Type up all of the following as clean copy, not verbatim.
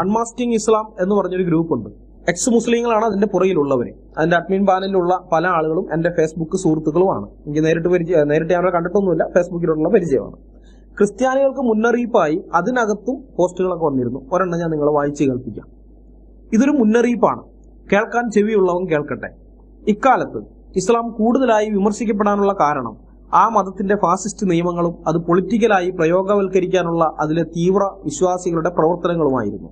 Unmasking ഇസ്ലാം എന്ന് പറഞ്ഞൊരു ഗ്രൂപ്പുണ്ട്. X മുസ്ലിങ്ങളാണ് അതിന്റെ പുറകിലുള്ളവര്. അതിന്റെ അഡ്മിൻ പാനലിലുള്ള പല ആളുകളും എന്റെ ഫേസ്ബുക്ക് സുഹൃത്തുക്കളുമാണ്. എനിക്ക് നേരിട്ട് ഞാൻ കണ്ടിട്ടൊന്നുമില്ല, ഫേസ്ബുക്കിലുള്ള പരിചയമാണ്. ക്രിസ്ത്യാനികൾക്ക് മുന്നറിയിപ്പായി അതിനകത്തും പോസ്റ്റുകളൊക്കെ വന്നിരുന്നു. ഒരെണ്ണം ഞാൻ നിങ്ങളെ വായിച്ച് കേൾപ്പിക്കാം. ഇതൊരു മുന്നറിയിപ്പാണ്. കേൾക്കാൻ ചെവിയുള്ളവൻ കേൾക്കട്ടെ. ഇക്കാലത്ത് ഇസ്ലാം കൂടുതലായി വിമർശിക്കപ്പെടാനുള്ള കാരണം ആ മതത്തിന്റെ ഫാസിസ്റ്റ് നിയമങ്ങളും അത് പൊളിറ്റിക്കലായി പ്രയോഗവൽക്കരിക്കാനുള്ള അതിലെ തീവ്ര വിശ്വാസികളുടെ പ്രവർത്തനങ്ങളുമായിരുന്നു.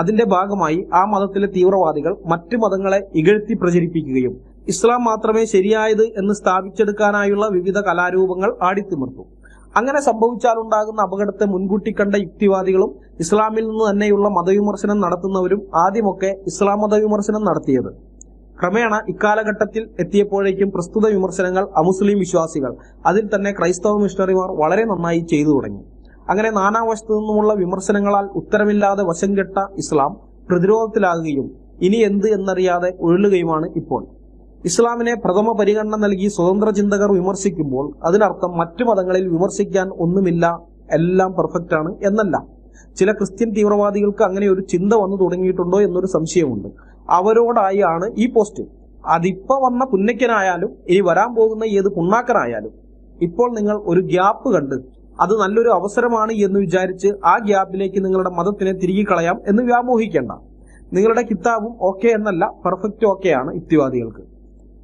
അതിന്റെ ഭാഗമായി ആ മതത്തിലെ തീവ്രവാദികൾ മറ്റു മതങ്ങളെ ഇകഴ്ത്തി പ്രചരിപ്പിക്കുകയും ഇസ്ലാം മാത്രമേ ശരിയായത് എന്ന് സ്ഥാപിച്ചെടുക്കാനായുള്ള വിവിധ കലാരൂപങ്ങൾ ആടിത്തിമിർത്തു. അങ്ങനെ സംഭവിച്ചാലുണ്ടാകുന്ന അപകടത്തെ മുൻകൂട്ടി കണ്ട യുക്തിവാദികളും ഇസ്ലാമിൽ നിന്ന് തന്നെയുള്ള മതവിമർശനം നടത്തുന്നവരും ആദ്യമൊക്കെ ഇസ്ലാം മതവിമർശനം നടത്തിയത്. ക്രമേണ ഇക്കാലഘട്ടത്തിൽ എത്തിയപ്പോഴേക്കും പ്രസ്തുത വിമർശനങ്ങൾ അമുസ്ലിം വിശ്വാസികൾ, അതിൽ തന്നെ ക്രൈസ്തവ മിഷണറിമാർ വളരെ നന്നായി ചെയ്തു തുടങ്ങി. അങ്ങനെ നാനാവശത്തു നിന്നുമുള്ള വിമർശനങ്ങളാൽ ഉത്തരമില്ലാതെ വശം കെട്ട ഇസ്ലാം പ്രതിരോധത്തിലാകുകയും ഇനി എന്ത് എന്നറിയാതെ ഉഴലുകയുമാണ് ഇപ്പോൾ. ഇസ്ലാമിനെ പ്രഥമ പരിഗണന നൽകി സ്വതന്ത്ര ചിന്തകർ വിമർശിക്കുമ്പോൾ അതിനർത്ഥം മറ്റു മതങ്ങളിൽ വിമർശിക്കാൻ ഒന്നുമില്ല, എല്ലാം പെർഫെക്റ്റ് ആണ് എന്നല്ല. ചില ക്രിസ്ത്യൻ തീവ്രവാദികൾക്ക് അങ്ങനെ ഒരു ചിന്ത വന്നു തുടങ്ങിയിട്ടുണ്ടോ എന്നൊരു സംശയമുണ്ട്. അവരോടായി ആണ് ഈ പോസ്റ്റ്. അതിപ്പോ വന്ന പുന്നയ്ക്കനായാലും ഇനി വരാൻ പോകുന്ന ഏത് പുണ്ണാക്കനായാലും ഇപ്പോൾ നിങ്ങൾ ഒരു ഗ്യാപ്പ് കണ്ട് അത് നല്ലൊരു അവസരമാണ് എന്ന് വിചാരിച്ച് ആ ഗ്യാപ്പിലേക്ക് നിങ്ങളുടെ മതത്തിനെ തിരികെ കളയാം എന്ന് വ്യാമോഹിക്കേണ്ട. നിങ്ങളുടെ കിതാബും ഓക്കെ എന്നല്ല, പെർഫെക്റ്റ് ഓക്കെയാണ് യുക്തിവാദികൾക്ക്.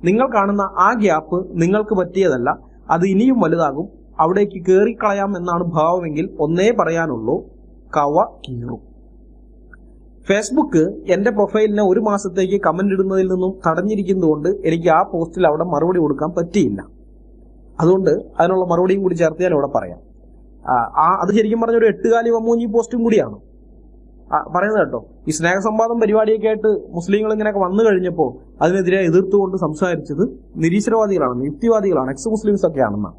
നിങ്ങൾ കാണുന്ന ആ ഗ്യാപ്പ് നിങ്ങൾക്ക് പറ്റിയതല്ല, അത് ഇനിയും വലുതാകും. അവിടേക്ക് കയറിക്കളയാം എന്നാണ് ഭാവമെങ്കിൽ ഒന്നേ പറയാനുള്ളൂ, കവ കീറും. ഫേസ്ബുക്ക് എന്റെ പ്രൊഫൈലിനെ ഒരു മാസത്തേക്ക് കമന്റ് ഇടുന്നതിൽ നിന്നും തടഞ്ഞിരിക്കുന്നതുകൊണ്ട് എനിക്ക് ആ പോസ്റ്റിൽ അവിടെ മറുപടി കൊടുക്കാൻ പറ്റിയില്ല. അതുകൊണ്ട് അതിനുള്ള മറുപടിയും കൂടി ചേർത്ത് ഞാൻ ഇവിടെ പറയാം. അത് ശരിക്കും പറഞ്ഞ ഒരു 8 കാലി വമ്മൂഞ്ഞി പോസ്റ്റും കൂടിയാണ് പറയുന്നത് കേട്ടോ. ഈ സ്നേഹസംവാദം പരിപാടിയൊക്കെ ആയിട്ട് മുസ്ലിങ്ങൾ ഇങ്ങനെയൊക്കെ വന്നു കഴിഞ്ഞപ്പോൾ അതിനെതിരെ എതിർത്തുകൊണ്ട് സംസാരിച്ചത് നിരീശ്വരവാദികളാണ്, യുക്തിവാദികളാണ്, എക്സ് മുസ്ലിംസ് ഒക്കെ ആണെന്നാണ്.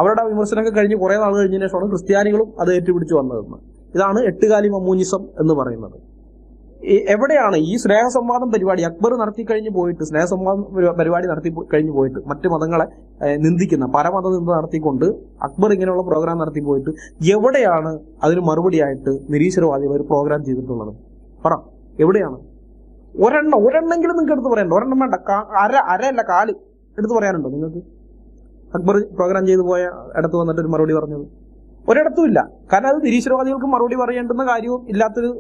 അവരുടെ വിമർശനമൊക്കെ കഴിഞ്ഞ് കുറെ നാൾ കഴിഞ്ഞതിന് ശേഷമാണ് ക്രിസ്ത്യാനികളും അത് ഏറ്റുപിടിച്ചു വന്നതെന്ന്. ഇതാണ് 8 കാലി മമ്മൂഞ്ഞിസം എന്ന് പറയുന്നത്. എവിടെയാണ് ഈ സ്നേഹസംവാദം പരിപാടി അക്ബർ നടത്തി കഴിഞ്ഞു പോയിട്ട്, സ്നേഹസംവാദം പരിപാടി നടത്തി കഴിഞ്ഞു പോയിട്ട് മറ്റു മതങ്ങളെ നിന്ദിക്കുന്ന പരമത നിന്ദ നടത്തിക്കൊണ്ട് അക്ബർ ഇങ്ങനെയുള്ള പ്രോഗ്രാം നടത്തി പോയിട്ട് എവിടെയാണ് അതിന് മറുപടിയായിട്ട് നിരീശ്വരവാദികൾ ഒരു പ്രോഗ്രാം ചെയ്തിട്ടുള്ളത്? പറ, എവിടെയാണ്? ഒരെണ്ണെങ്കിലും നിങ്ങൾക്ക് എടുത്ത് പറയാനുണ്ടോ? ഒരെണ്ണം വേണ്ട, അരയല്ല കാല് എടുത്ത് പറയാനുണ്ടോ നിങ്ങൾക്ക്? അക്ബർ പ്രോഗ്രാം ചെയ്തു പോയ ഇടത്ത് വന്നിട്ട് ഒരു മറുപടി പറഞ്ഞത് ഒരിടത്തും ഇല്ല. കാരണം അത് നിരീശ്വരവാദികൾക്ക് മറുപടി പറയേണ്ടുന്ന കാര്യവും ഇല്ലാത്തൊരു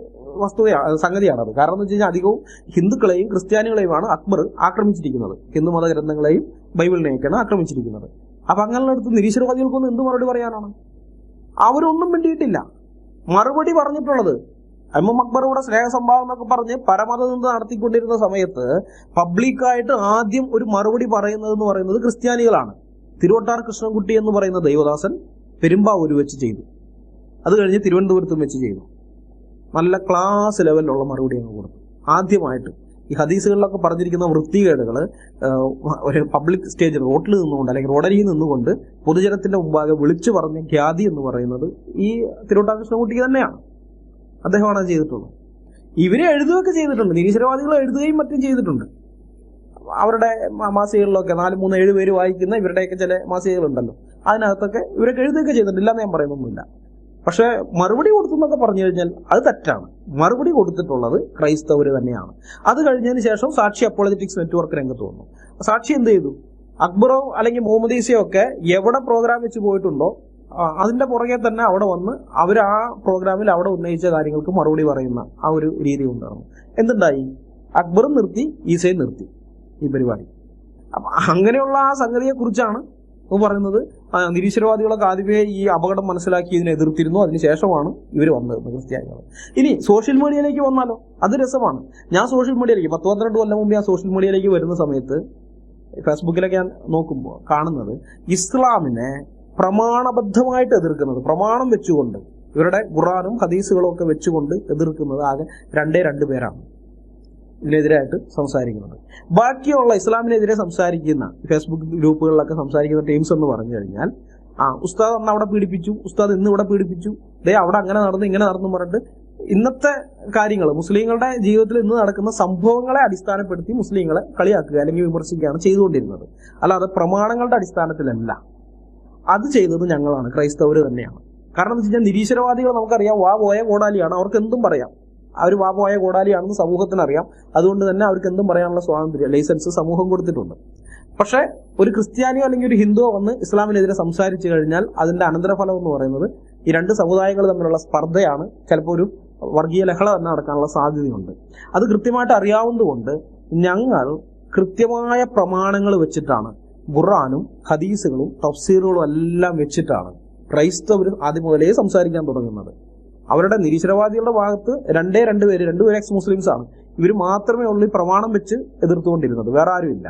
സംഗതിയാണത്. കാരണം എന്ന് വെച്ച് കഴിഞ്ഞാൽ അധികവും ഹിന്ദുക്കളെയും ക്രിസ്ത്യാനികളെയുമാണ് അക്ബർ ആക്രമിച്ചിരിക്കുന്നത്. ഹിന്ദു മതഗ്രന്ഥങ്ങളെയും ബൈബിളിനെയൊക്കെയാണ് ആക്രമിച്ചിരിക്കുന്നത്. അപ്പൊ അങ്ങനെയുള്ള അടുത്ത് നിരീശ്വരവാദികൾക്കൊന്നും എന്ത് മറുപടി പറയാനാണ്? അവരൊന്നും വേണ്ടിയിട്ടില്ല. മറുപടി പറഞ്ഞിട്ടുള്ളത് അക്ബറുടെ സ്നേഹസംഭാവം എന്നൊക്കെ പറഞ്ഞ് പരമത നിന്ന് നടത്തിക്കൊണ്ടിരുന്ന സമയത്ത് പബ്ലിക്കായിട്ട് ആദ്യം ഒരു മറുപടി പറയുന്നതെന്ന് പറയുന്നത് ക്രിസ്ത്യാനികളാണ്. തിരുവട്ടാർ കൃഷ്ണൻകുട്ടി എന്ന് പറയുന്ന ദൈവദാസൻ പെരുമ്പാവൂര് വെച്ച് ചെയ്തു. അത് കഴിഞ്ഞ് തിരുവനന്തപുരത്തും വെച്ച് ചെയ്തു. നല്ല ക്ലാസ് ലെവലിലുള്ള മറുപടി അങ്ങ് കൊടുത്തു. ആദ്യമായിട്ട് ഈ ഹദീസുകളിലൊക്കെ പറഞ്ഞിരിക്കുന്ന വൃത്തികേടുകൾ ഒരു പബ്ലിക് സ്റ്റേജിൽ റോട്ടിൽ നിന്നുകൊണ്ട് അല്ലെങ്കിൽ റോഡരിയിൽ നിന്നുകൊണ്ട് പൊതുജനത്തിന്റെ മുമ്പാകെ വിളിച്ചു പറഞ്ഞ ഖ്യാതി എന്ന് പറയുന്നത് ഈ തിരുവട്ടാർ കൃഷ്ണൻകുട്ടിക്ക് തന്നെയാണ്. അദ്ദേഹമാണ് അത് ചെയ്തിട്ടുള്ളത്. ഇവരെ എഴുതുകയൊക്കെ ചെയ്തിട്ടുണ്ട്, നിരീശ്വരവാദികൾ എഴുതുകയും മറ്റും ചെയ്തിട്ടുണ്ട്. അവരുടെ മാസികകളിലൊക്കെ 4, 3, 7 പേര് വായിക്കുന്ന ഇവരുടെയൊക്കെ ചില മാസികകളുണ്ടല്ലോ, അതിനകത്തൊക്കെ ഇവരൊക്കെ എഴുതുകയൊക്കെ ചെയ്തിട്ടുണ്ട്, ഇല്ലാന്ന് ഞാൻ പറയുന്നൊന്നുമില്ല. പക്ഷെ മറുപടി കൊടുത്തു എന്നൊക്കെ പറഞ്ഞു കഴിഞ്ഞാൽ അത് തെറ്റാണ്. മറുപടി കൊടുത്തിട്ടുള്ളത് ക്രൈസ്തവർ തന്നെയാണ്. അത് കഴിഞ്ഞതിന് ശേഷം സാക്ഷി അപ്പോളജറ്റിക്സ് നെറ്റ്വർക്ക് രംഗത്ത് വന്നു. സാക്ഷി എന്ത് ചെയ്തു? അക്ബറോ അല്ലെങ്കിൽ മുഹമ്മദ് ഈസയോ ഒക്കെ എവിടെ പ്രോഗ്രാം വെച്ച് പോയിട്ടുണ്ടോ അതിന്റെ പുറകെ തന്നെ അവിടെ വന്ന് അവർ ആ പ്രോഗ്രാമിൽ അവിടെ ഉന്നയിച്ച കാര്യങ്ങൾക്ക് മറുപടി പറയുന്ന ആ ഒരു രീതി ഉണ്ടായിരുന്നു. എന്തുണ്ടായി? അക്ബറും നിർത്തി, ഈസയും നിർത്തി ഈ പരിപാടി. അപ്പൊ അങ്ങനെയുള്ള ആ സംഗതിയെ കുറിച്ചാണ് പറയുന്നത്. നിരീശ്വരവാദികളൊക്കെ ആദ്യമേ ഈ അപകടം മനസ്സിലാക്കി ഇതിനെ എതിർത്തിരുന്നു. അതിനുശേഷമാണ് ഇവർ വന്നത് ക്രിസ്ത്യാനികൾ. ഇനി സോഷ്യൽ മീഡിയയിലേക്ക് വന്നാലോ? അത് രസമാണ്. ഞാൻ സോഷ്യൽ മീഡിയയിലേക്ക് 10-12 കൊല്ലം മുമ്പ് ഞാൻ സോഷ്യൽ മീഡിയയിലേക്ക് വരുന്ന സമയത്ത് ഫേസ്ബുക്കിലൊക്കെ ഞാൻ നോക്കുമ്പോൾ കാണുന്നത് ഇസ്ലാമിനെ പ്രമാണബദ്ധമായിട്ട് എതിർക്കുന്നത്, പ്രമാണം വെച്ചുകൊണ്ട് ഇവരുടെ ഖുർആനും ഹദീസുകളും ഒക്കെ വെച്ചുകൊണ്ട് എതിർക്കുന്നത് ആകെ 2 പേരാണ് ഇതിനെതിരായിട്ട് സംസാരിക്കുന്നത്. ബാക്കിയുള്ള ഇസ്ലാമിനെതിരെ സംസാരിക്കുന്ന ഫേസ്ബുക്ക് ഗ്രൂപ്പുകളിലൊക്കെ സംസാരിക്കുന്ന ടീംസ് എന്ന് പറഞ്ഞു കഴിഞ്ഞാൽ ഉസ്താദ് അന്ന് അവിടെ പീഡിപ്പിച്ചു, ഉസ്താദ് ഇന്ന് ഇവിടെ പീഡിപ്പിച്ചു, അവിടെ അങ്ങനെ നടന്നു ഇങ്ങനെ നടന്നു പറഞ്ഞിട്ട് ഇന്നത്തെ കാര്യങ്ങൾ മുസ്ലിങ്ങളുടെ ജീവിതത്തിൽ ഇന്ന് നടക്കുന്ന സംഭവങ്ങളെ അടിസ്ഥാനപ്പെടുത്തി മുസ്ലിങ്ങളെ കളിയാക്കുക അല്ലെങ്കിൽ വിമർശിക്കുകയാണ് ചെയ്തുകൊണ്ടിരുന്നത്. അല്ലാതെ പ്രമാണങ്ങളുടെ അടിസ്ഥാനത്തിലല്ല. അത് ചെയ്തത് ഞങ്ങളാണ്, ക്രൈസ്തവർ തന്നെയാണ്. കാരണം എന്ന് വെച്ച് കഴിഞ്ഞാൽ നിരീശ്വരവാദികൾ നമുക്കറിയാം, വാ പോയ കോടാലിയാണ്, അവർക്ക് എന്തും പറയാം. അവർ വാ പോയ കോടാലിയാണെന്ന് സമൂഹത്തിനറിയാം. അതുകൊണ്ട് തന്നെ അവർക്ക് എന്തും പറയാനുള്ള സ്വാതന്ത്ര്യം, ലൈസൻസ് സമൂഹം കൊടുത്തിട്ടുണ്ട്. പക്ഷേ ഒരു ക്രിസ്ത്യാനിയോ അല്ലെങ്കിൽ ഒരു ഹിന്ദുവോ വന്ന് ഇസ്ലാമിനെതിരെ സംസാരിച്ചു കഴിഞ്ഞാൽ അതിന്റെ അനന്തരഫലം എന്ന് പറയുന്നത് ഈ രണ്ട് സമുദായങ്ങൾ തമ്മിലുള്ള സ്പർദ്ധയാണ്. ചിലപ്പോൾ ഒരു വർഗീയ ലഹള തന്നെ നടക്കാനുള്ള സാധ്യതയുണ്ട്. അത് കൃത്യമായിട്ട് അറിയാവുന്നതുകൊണ്ട് ഞങ്ങൾ കൃത്യമായ പ്രമാണങ്ങൾ വെച്ചിട്ടാണ്, ഖുർആനും ഹദീസുകളും തഫ്സീറുകളും എല്ലാം വെച്ചിട്ടാണ് ക്രൈസ്തവർ ആദ്യം മുതലേ സംസാരിക്കാൻ തുടങ്ങുന്നത്. അവരുടെ നിരീശ്വരവാദികളുടെ ഭാഗത്ത് രണ്ടുപേര് എക്സ് മുസ്ലിംസ് ആണ്. ഇവർ മാത്രമേ ഉള്ളൂ ഈ പ്രമാണം വെച്ച് എതിർത്തുകൊണ്ടിരുന്നത്, വേറെ ആരുമില്ല.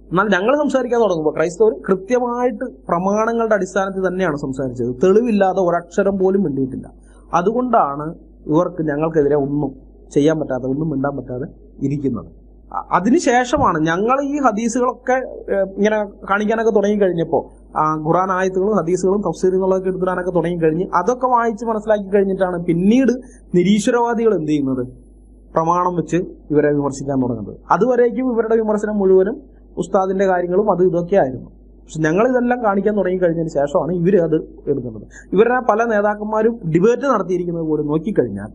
എന്നാൽ ഞങ്ങൾ സംസാരിക്കാൻ തുടങ്ങുമ്പോൾ ക്രൈസ്തവർ കൃത്യമായിട്ട് പ്രമാണങ്ങളുടെ അടിസ്ഥാനത്തിൽ തന്നെയാണ് സംസാരിച്ചത്. തെളിവില്ലാതെ ഒരക്ഷരം പോലും മിണ്ടിയിട്ടില്ല. അതുകൊണ്ടാണ് ഇവർക്ക് ഞങ്ങൾക്കെതിരെ ഒന്നും ചെയ്യാൻ പറ്റാതെ, ഒന്നും മിണ്ടാൻ പറ്റാതെ ഇരിക്കുന്നത്. അതിനുശേഷമാണ് ഞങ്ങൾ ഈ ഹദീസുകളൊക്കെ ഇങ്ങനെ കാണിക്കാനൊക്കെ തുടങ്ങിക്കഴിഞ്ഞപ്പോൾ, ഖുർആൻ ആയത്തുകളും ഹദീസുകളും തഫ്സീറുകളൊക്കെ എടുത്തിടാനൊക്കെ തുടങ്ങിക്കഴിഞ്ഞ് അതൊക്കെ വായിച്ച് മനസ്സിലാക്കി കഴിഞ്ഞിട്ടാണ് പിന്നീട് നിരീശ്വരവാദികൾ എന്ത് ചെയ്യുന്നത്, പ്രമാണം വെച്ച് ഇവരെ വിമർശിക്കാൻ തുടങ്ങുന്നത്. അതുവരേക്കും ഇവരുടെ വിമർശനം മുഴുവനും ഉസ്താദിന്റെ കാര്യങ്ങളും അത് ഇതൊക്കെ ആയിരുന്നു. പക്ഷെ ഞങ്ങൾ ഇതെല്ലാം കാണിക്കാൻ തുടങ്ങി കഴിഞ്ഞതിന് ശേഷമാണ് ഇവർ അത് എടുക്കുന്നത്. ഇവരുടെ പല നേതാക്കന്മാരും ഡിബേറ്റ് നടത്തിയിരിക്കുന്നത് പോലും നോക്കിക്കഴിഞ്ഞാൽ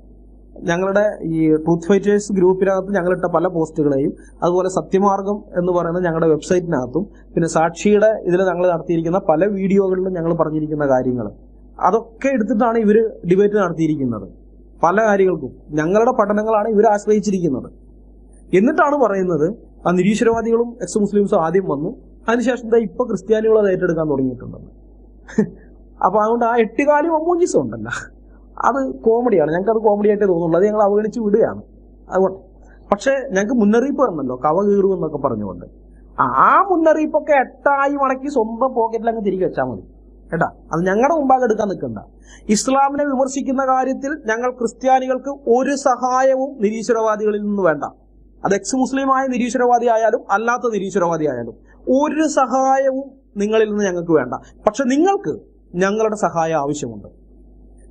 ഞങ്ങളുടെ ഈ ട്രൂത്ത് ഫൈറ്റേഴ്സ് ഗ്രൂപ്പിനകത്ത് ഞങ്ങളിട്ട പല പോസ്റ്റുകളെയും, അതുപോലെ സത്യമാർഗം എന്ന് പറയുന്ന ഞങ്ങളുടെ വെബ്സൈറ്റിനകത്തും, പിന്നെ സാക്ഷിയുടെ ഇതിൽ ഞങ്ങൾ നടത്തിയിരിക്കുന്ന പല വീഡിയോകളിലും ഞങ്ങൾ പറഞ്ഞിരിക്കുന്ന കാര്യങ്ങൾ, അതൊക്കെ എടുത്തിട്ടാണ് ഇവർ ഡിബേറ്റ് നടത്തിയിരിക്കുന്നത്. പല കാര്യങ്ങൾക്കും ഞങ്ങളുടെ പഠനങ്ങളാണ് ഇവർ ആശ്രയിച്ചിരിക്കുന്നത്. എന്നിട്ടാണ് പറയുന്നത് ആ നിരീശ്വരവാദികളും എക്സ് മുസ്ലിംസും ആദ്യം വന്നു, അതിനുശേഷം ഇപ്പൊ ക്രിസ്ത്യാനികൾ അത് ഏറ്റെടുക്കാൻ തുടങ്ങിയിട്ടുണ്ടെന്ന്. അപ്പൊ അതുകൊണ്ട് ആ എട്ടുകാലി മമ്മൂഞ്ഞിസം ഉണ്ടല്ലോ, അത് കോമഡിയാണ്. ഞങ്ങൾക്ക് അത് കോമഡി ആയിട്ടേ തോന്നുള്ളൂ. അത് ഞങ്ങൾ അവഗണിച്ച് വിടുകയാണ്. അതുകൊണ്ട് പക്ഷെ ഞങ്ങൾക്ക് മുന്നറിയിപ്പ് തന്നല്ലോ, കവ കീറുമെന്നൊക്കെ പറഞ്ഞുകൊണ്ട്. ആ മുന്നറിയിപ്പൊക്കെ എട്ടായി മടക്കി സ്വന്തം പോക്കറ്റിൽ അങ്ങ് തിരികെ വെച്ചാൽ മതി കേട്ടാ. അത് ഞങ്ങളുടെ മുമ്പാകെ എടുക്കാൻ നിൽക്കണ്ട. ഇസ്ലാമിനെ വിമർശിക്കുന്ന കാര്യത്തിൽ ഞങ്ങൾ ക്രിസ്ത്യാനികൾക്ക് ഒരു സഹായവും നിരീശ്വരവാദികളിൽ നിന്ന് വേണ്ട. അത് എക്സ് മുസ്ലിമായ നിരീശ്വരവാദി ആയാലും അല്ലാത്ത നിരീശ്വരവാദി ആയാലും ഒരു സഹായവും നിങ്ങളിൽ നിന്ന് ഞങ്ങൾക്ക് വേണ്ട. പക്ഷെ നിങ്ങൾക്ക് ഞങ്ങളുടെ സഹായം ആവശ്യമുണ്ട്.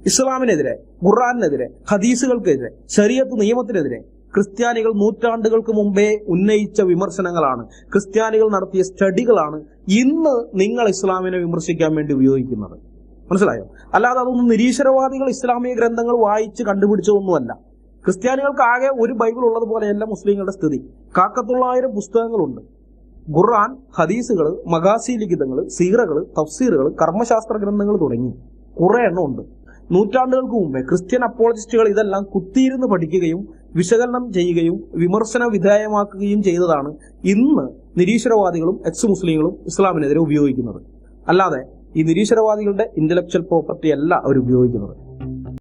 ഇസ്ലാമിനെതിരെ, ഖുർആനെതിരെ, ഹദീസുകൾക്കെതിരെ, ശരീഅത്ത് നിയമത്തിനെതിരെ ക്രിസ്ത്യാനികൾ നൂറ്റാണ്ടുകൾക്ക് മുമ്പേ ഉന്നയിച്ച വിമർശനങ്ങളാണ്, ക്രിസ്ത്യാനികൾ നടത്തിയ സ്റ്റഡികളാണ് ഇന്ന് നിങ്ങൾ ഇസ്ലാമിനെ വിമർശിക്കാൻ വേണ്ടി ഉപയോഗിക്കുന്നത്. മനസ്സിലായോ? അല്ലാതെ അതൊന്നും നിരീശ്വരവാദികൾ ഇസ്ലാമിക ഗ്രന്ഥങ്ങൾ വായിച്ച് കണ്ടുപിടിച്ചതൊന്നുമല്ല. ക്രിസ്ത്യാനികൾക്ക് ആകെ ഒരു ബൈബിൾ ഉള്ളതുപോലെയല്ല മുസ്ലിങ്ങളുടെ സ്ഥിതി. 1,400 പുസ്തകങ്ങളുണ്ട്. ഖുർആൻ, ഹദീസുകൾ, മഗാസി ലിഖിതങ്ങൾ, സീറകൾ, തഫ്സീറുകൾ, കർമ്മശാസ്ത്ര ഗ്രന്ഥങ്ങൾ തുടങ്ങി കുറെ എണ്ണം ഉണ്ട്. നൂറ്റാണ്ടുകൾക്ക് മുമ്പേ ക്രിസ്ത്യൻ അപ്പോളജിസ്റ്റുകൾ ഇതെല്ലാം കുത്തിയിരുന്ന് പഠിക്കുകയും വിശകലനം ചെയ്യുകയും വിമർശന വിധേയമാക്കുകയും ചെയ്തതാണ് ഇന്ന് നിരീശ്വരവാദികളും എക്സ് മുസ്ലിങ്ങളും ഇസ്ലാമിനെതിരെ ഉപയോഗിക്കുന്നത്. അല്ലാതെ ഈ നിരീശ്വരവാദികളുടെ ഇന്റലക്ച്വൽ പ്രോപ്പർട്ടി അല്ല അവർ ഉപയോഗിക്കുന്നത്.